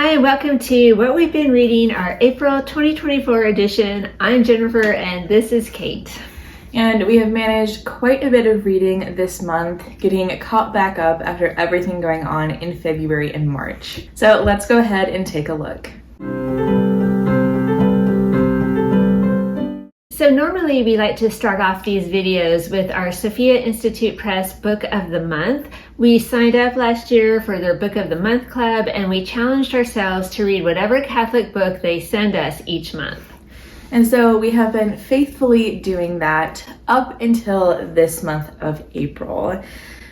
Hi, and welcome to What We've Been Reading, our April 2024 edition. I'm Jennifer, and this is Kate. And we have managed quite a bit of reading this month, getting caught back up after everything going on in February and March. So let's go ahead and take a look. So normally we like to start off these videos with our Sophia Institute Press Book of the Month. We signed up last year for their Book of the Month Club, and we challenged ourselves to read whatever Catholic book they send us each month. And so we have been faithfully doing that up until this month of April.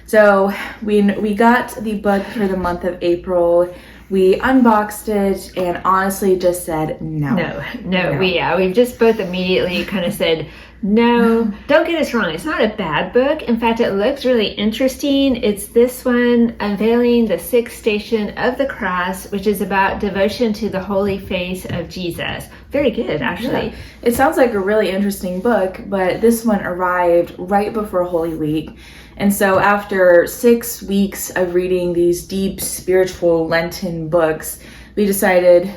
So when we got the book for the month of April, we unboxed it and honestly just said no. No. We've just both immediately kind of said no. Don't get us wrong, it's not a bad book. In fact, it looks really interesting. It's this one, Unveiling the Sixth Station of the Cross, which is about devotion to the holy face of Jesus. Very good, actually. Yeah. It sounds like a really interesting book, but this one arrived right before Holy Week. And so after 6 weeks of reading these deep spiritual Lenten books, we decided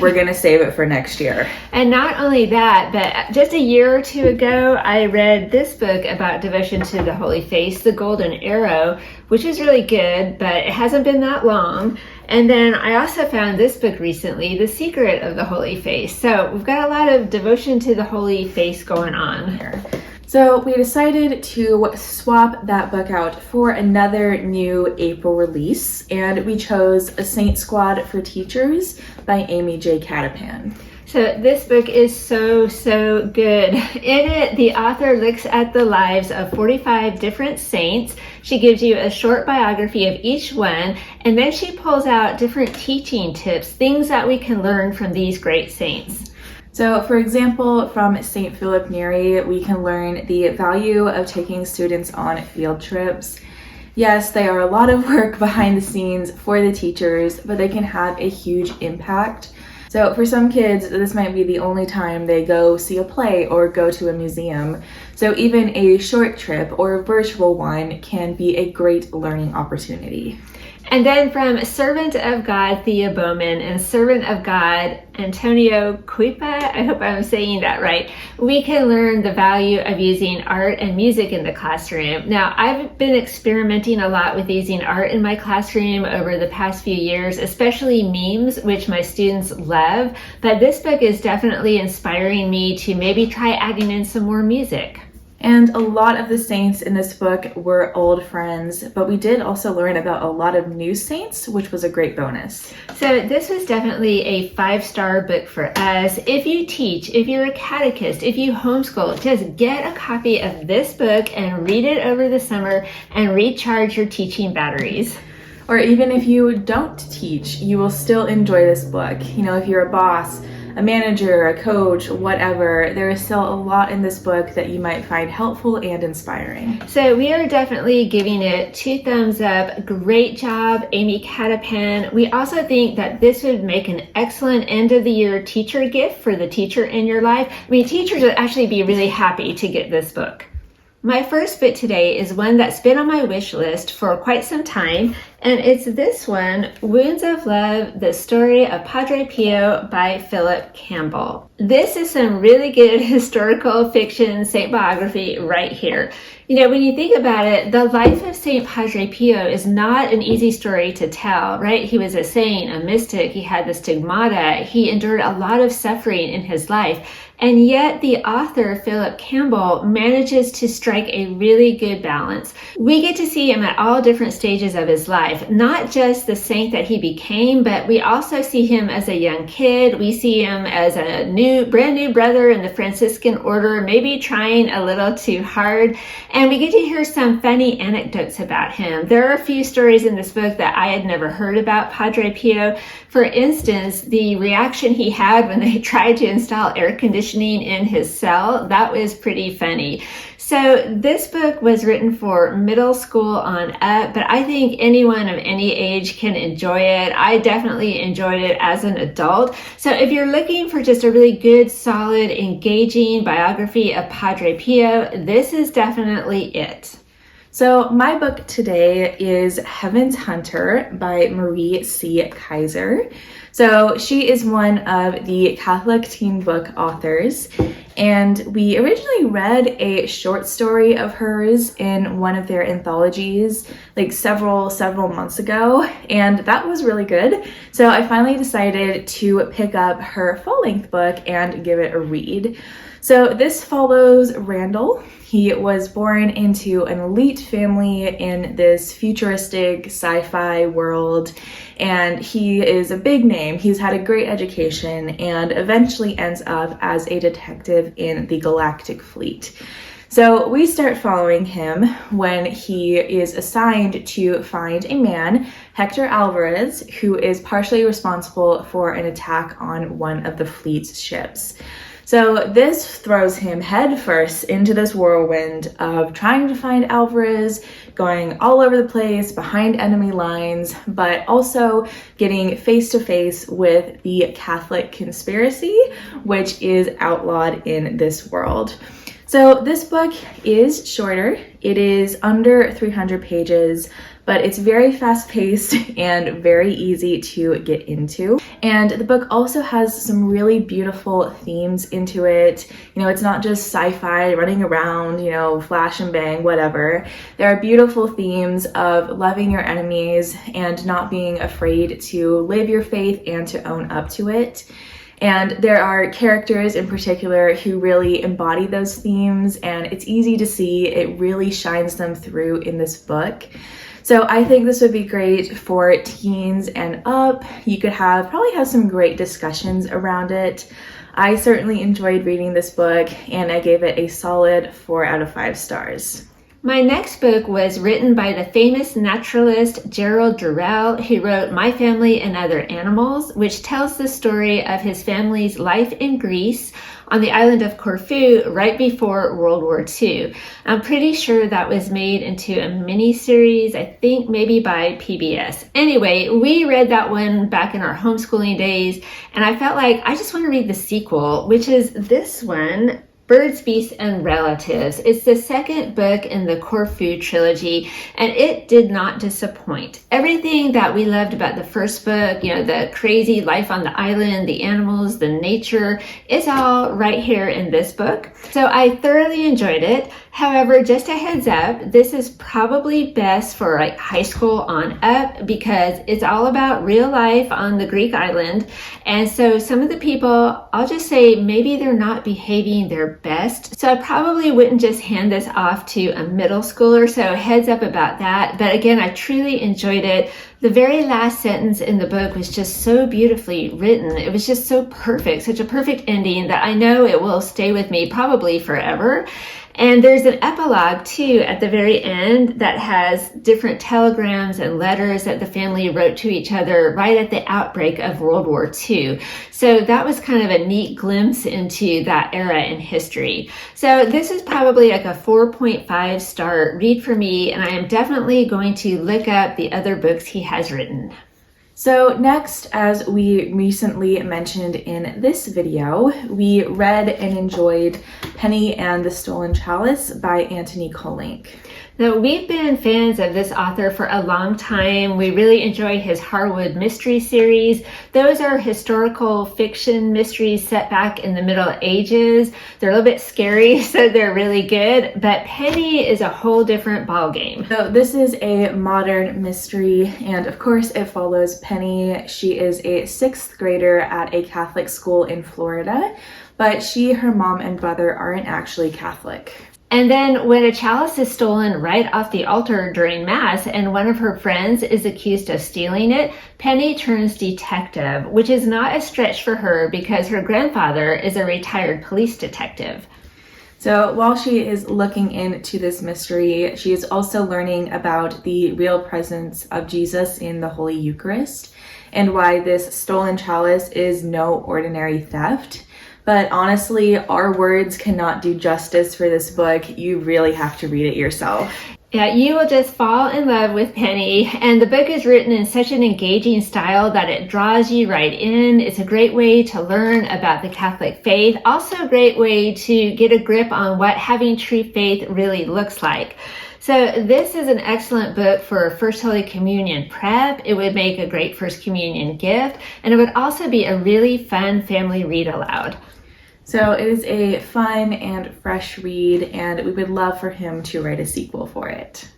we're going to save it for next year. And not only that, but just a year or two ago, I read this book about devotion to the Holy Face, The Golden Arrow, which is really good, but it hasn't been that long. And then I also found this book recently, The Secret of the Holy Face. So we've got a lot of devotion to the Holy Face going on here. So we decided to swap that book out for another new April release, and we chose A Saint Squad for Teachers by Amy J. Catapan. So this book is so good. In it, the author looks at the lives of 45 different saints. She gives you a short biography of each one, and then she pulls out different teaching tips, things that we can learn from these great saints. So, for example, from St. Philip Neri, we can learn the value of taking students on field trips. Yes, they are a lot of work behind the scenes for the teachers, but they can have a huge impact. So for some kids, this might be the only time they go see a play or go to a museum. So even a short trip or a virtual one can be a great learning opportunity. And then from Servant of God, Thea Bowman, and Servant of God, Antonio Cuipa, I hope I'm saying that right, we can learn the value of using art and music in the classroom. Now, I've been experimenting a lot with using art in my classroom over the past few years, especially memes, which my students love, but this book is definitely inspiring me to maybe try adding in some more music. And a lot of the saints in this book were old friends, but we did also learn about a lot of new saints, which was a great bonus. So this was definitely a 5-star book for us. If you teach, if you're a catechist, if you homeschool, just get a copy of this book and read it over the summer and recharge your teaching batteries. Or even if you don't teach, you will still enjoy this book. You know, if you're a boss, a manager, a coach, whatever, there is still a lot in this book that you might find helpful and inspiring. So we are definitely giving it 2 thumbs up. Great job, Amy Catapan. We also think that this would make an excellent end of the year teacher gift for the teacher in your life. I mean, teachers would actually be really happy to get this book. My first book today is one that's been on my wish list for quite some time, and it's this one, Wounds of Love, The Story of Padre Pio by Philip Campbell. This is some really good historical fiction saint biography right here. You know, when you think about it, the life of Saint Padre Pio is not an easy story to tell, right? He was a saint, a mystic, he had the stigmata, he endured a lot of suffering in his life. And yet the author, Philip Campbell, manages to strike a really good balance. We get to see him at all different stages of his life, not just the saint that he became, but we also see him as a young kid. We see him as a brand new brother in the Franciscan order, maybe trying a little too hard. And we get to hear some funny anecdotes about him. There are a few stories in this book that I had never heard about Padre Pio. For instance, the reaction he had when they tried to install air conditioning in his cell, that was pretty funny. So this book was written for middle school on up, but I think anyone of any age can enjoy it. I definitely enjoyed it as an adult. So if you're looking for just a really good, solid, engaging biography of Padre Pio, this is definitely it. So my book today is Heaven's Hunter by Marie C. Kaiser. So she is one of the Catholic teen book authors, and we originally read a short story of hers in one of their anthologies like several months ago, and that was really good. So I finally decided to pick up her full-length book and give it a read. So this follows Randall. He was born into an elite family in this futuristic sci-fi world, and he is a big name. He's had a great education and eventually ends up as a detective in the Galactic Fleet. So we start following him when he is assigned to find a man, Hector Alvarez, who is partially responsible for an attack on one of the fleet's ships. So this throws him headfirst into this whirlwind of trying to find Alvarez, going all over the place behind enemy lines, but also getting face to face with the Catholic conspiracy, which is outlawed in this world. So this book is shorter. It is under 300 pages, but it's very fast-paced and very easy to get into. And the book also has some really beautiful themes into it. You know, it's not just sci-fi running around, you know, flash and bang, whatever. There are beautiful themes of loving your enemies and not being afraid to live your faith and to own up to it. And there are characters in particular who really embody those themes, and it's easy to see it really shines them through in this book. So I think this would be great for teens and up. You could probably have some great discussions around it. I certainly enjoyed reading this book, and I gave it a solid 4 out of 5 stars. My next book was written by the famous naturalist Gerald Durrell, who wrote My Family and Other Animals, which tells the story of his family's life in Greece on the island of Corfu right before World War II. I'm pretty sure that was made into a mini-series, I think maybe by PBS. Anyway, we read that one back in our homeschooling days, and I felt like I just want to read the sequel, which is this one, Birds, Beasts, and Relatives. It's the second book in the Corfu trilogy, and it did not disappoint. Everything that we loved about the first book, you know, the crazy life on the island, the animals, the nature, it's all right here in this book. So I thoroughly enjoyed it. However, just a heads up, this is probably best for like high school on up because it's all about real life on the Greek island. And so some of the people, I'll just say maybe they're not behaving their best. So I probably wouldn't just hand this off to a middle schooler. So heads up about that. But again, I truly enjoyed it. The very last sentence in the book was just so beautifully written. It was just so perfect, such a perfect ending that I know it will stay with me probably forever. And there's an epilogue too at the very end that has different telegrams and letters that the family wrote to each other right at the outbreak of World War II. So that was kind of a neat glimpse into that era in history. So this is probably like a 4.5 star read for me, and I am definitely going to look up the other books he has written. So next, as we recently mentioned in this video, we read and enjoyed Penny and the Stolen Chalice by Anthony Kollink. Now, we've been fans of this author for a long time. We really enjoy his Harwood Mystery series. Those are historical fiction mysteries set back in the Middle Ages. They're a little bit scary, so they're really good. But Penny is a whole different ballgame. So this is a modern mystery, and of course it follows Penny. She is a 6th grader at a Catholic school in Florida, but her mom, and brother aren't actually Catholic. And then when a chalice is stolen right off the altar during Mass and one of her friends is accused of stealing it, Penny turns detective, which is not a stretch for her because her grandfather is a retired police detective. So while she is looking into this mystery, she is also learning about the real presence of Jesus in the Holy Eucharist and why this stolen chalice is no ordinary theft. But honestly, our words cannot do justice for this book. You really have to read it yourself. Yeah, you will just fall in love with Penny, and the book is written in such an engaging style that it draws you right in. It's a great way to learn about the Catholic faith, also a great way to get a grip on what having true faith really looks like. So this is an excellent book for First Holy Communion prep. It would make a great First Communion gift, and it would also be a really fun family read aloud. So it is a fun and fresh read, and we would love for him to write a sequel for it.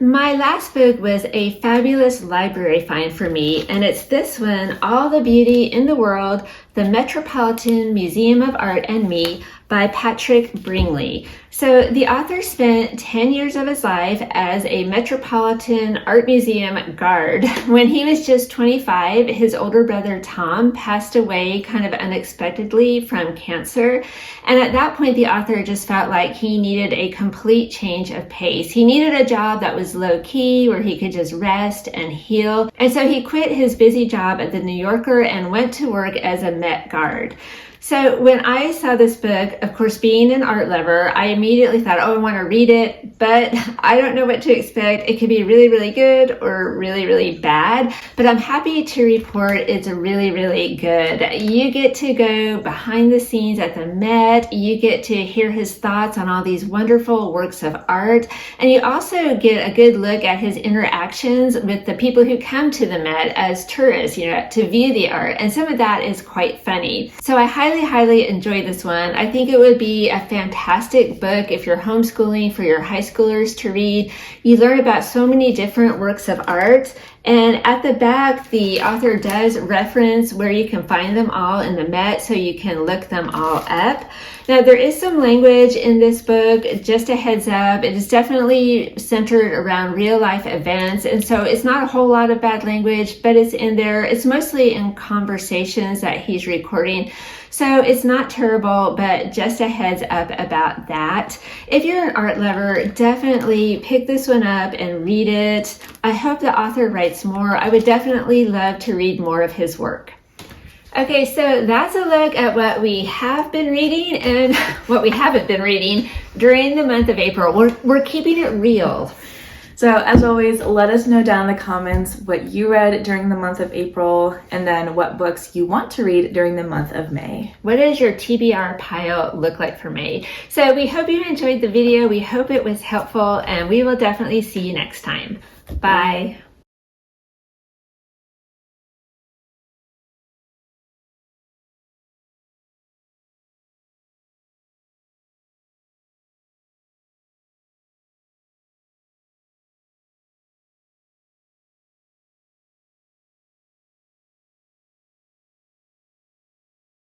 My last book was a fabulous library find for me, and it's this one, All the Beauty in the World, The Metropolitan Museum of Art and Me by Patrick Bringley. So the author spent 10 years of his life as a Metropolitan Art Museum guard. When he was just 25, his older brother Tom passed away kind of unexpectedly from cancer. And at that point, the author just felt like he needed a complete change of pace. He needed a job that was low key, where he could just rest and heal. And so he quit his busy job at the New Yorker and went to work as a Met guard. So when I saw this book, of course, being an art lover, I immediately thought, oh, I want to read it, but I don't know what to expect. It could be really, really good or really, really bad, but I'm happy to report it's really, really good. You get to go behind the scenes at the Met. You get to hear his thoughts on all these wonderful works of art, and you also get a good look at his interactions with the people who come to the Met as tourists, to view the art, and some of that is quite funny. So I highly enjoyed this one. I think it would be a fantastic book if you're homeschooling for your high schoolers to read. You learn about so many different works of art, and at the back, the author does reference where you can find them all in the Met, so you can look them all up. Now, there is some language in this book, just a heads up. It is definitely centered around real life events, and so it's not a whole lot of bad language, but it's in there. It's mostly in conversations that he's recording. So it's not terrible, but just a heads up about that. If you're an art lover, definitely pick this one up and read it. I hope the author writes more. I would definitely love to read more of his work. Okay, so that's a look at what we have been reading and what we haven't been reading during the month of April. We're keeping it real. So as always, let us know down in the comments what you read during the month of April, and then what books you want to read during the month of May. What does your TBR pile look like for May? So we hope you enjoyed the video. We hope it was helpful, and we will definitely see you next time. Bye.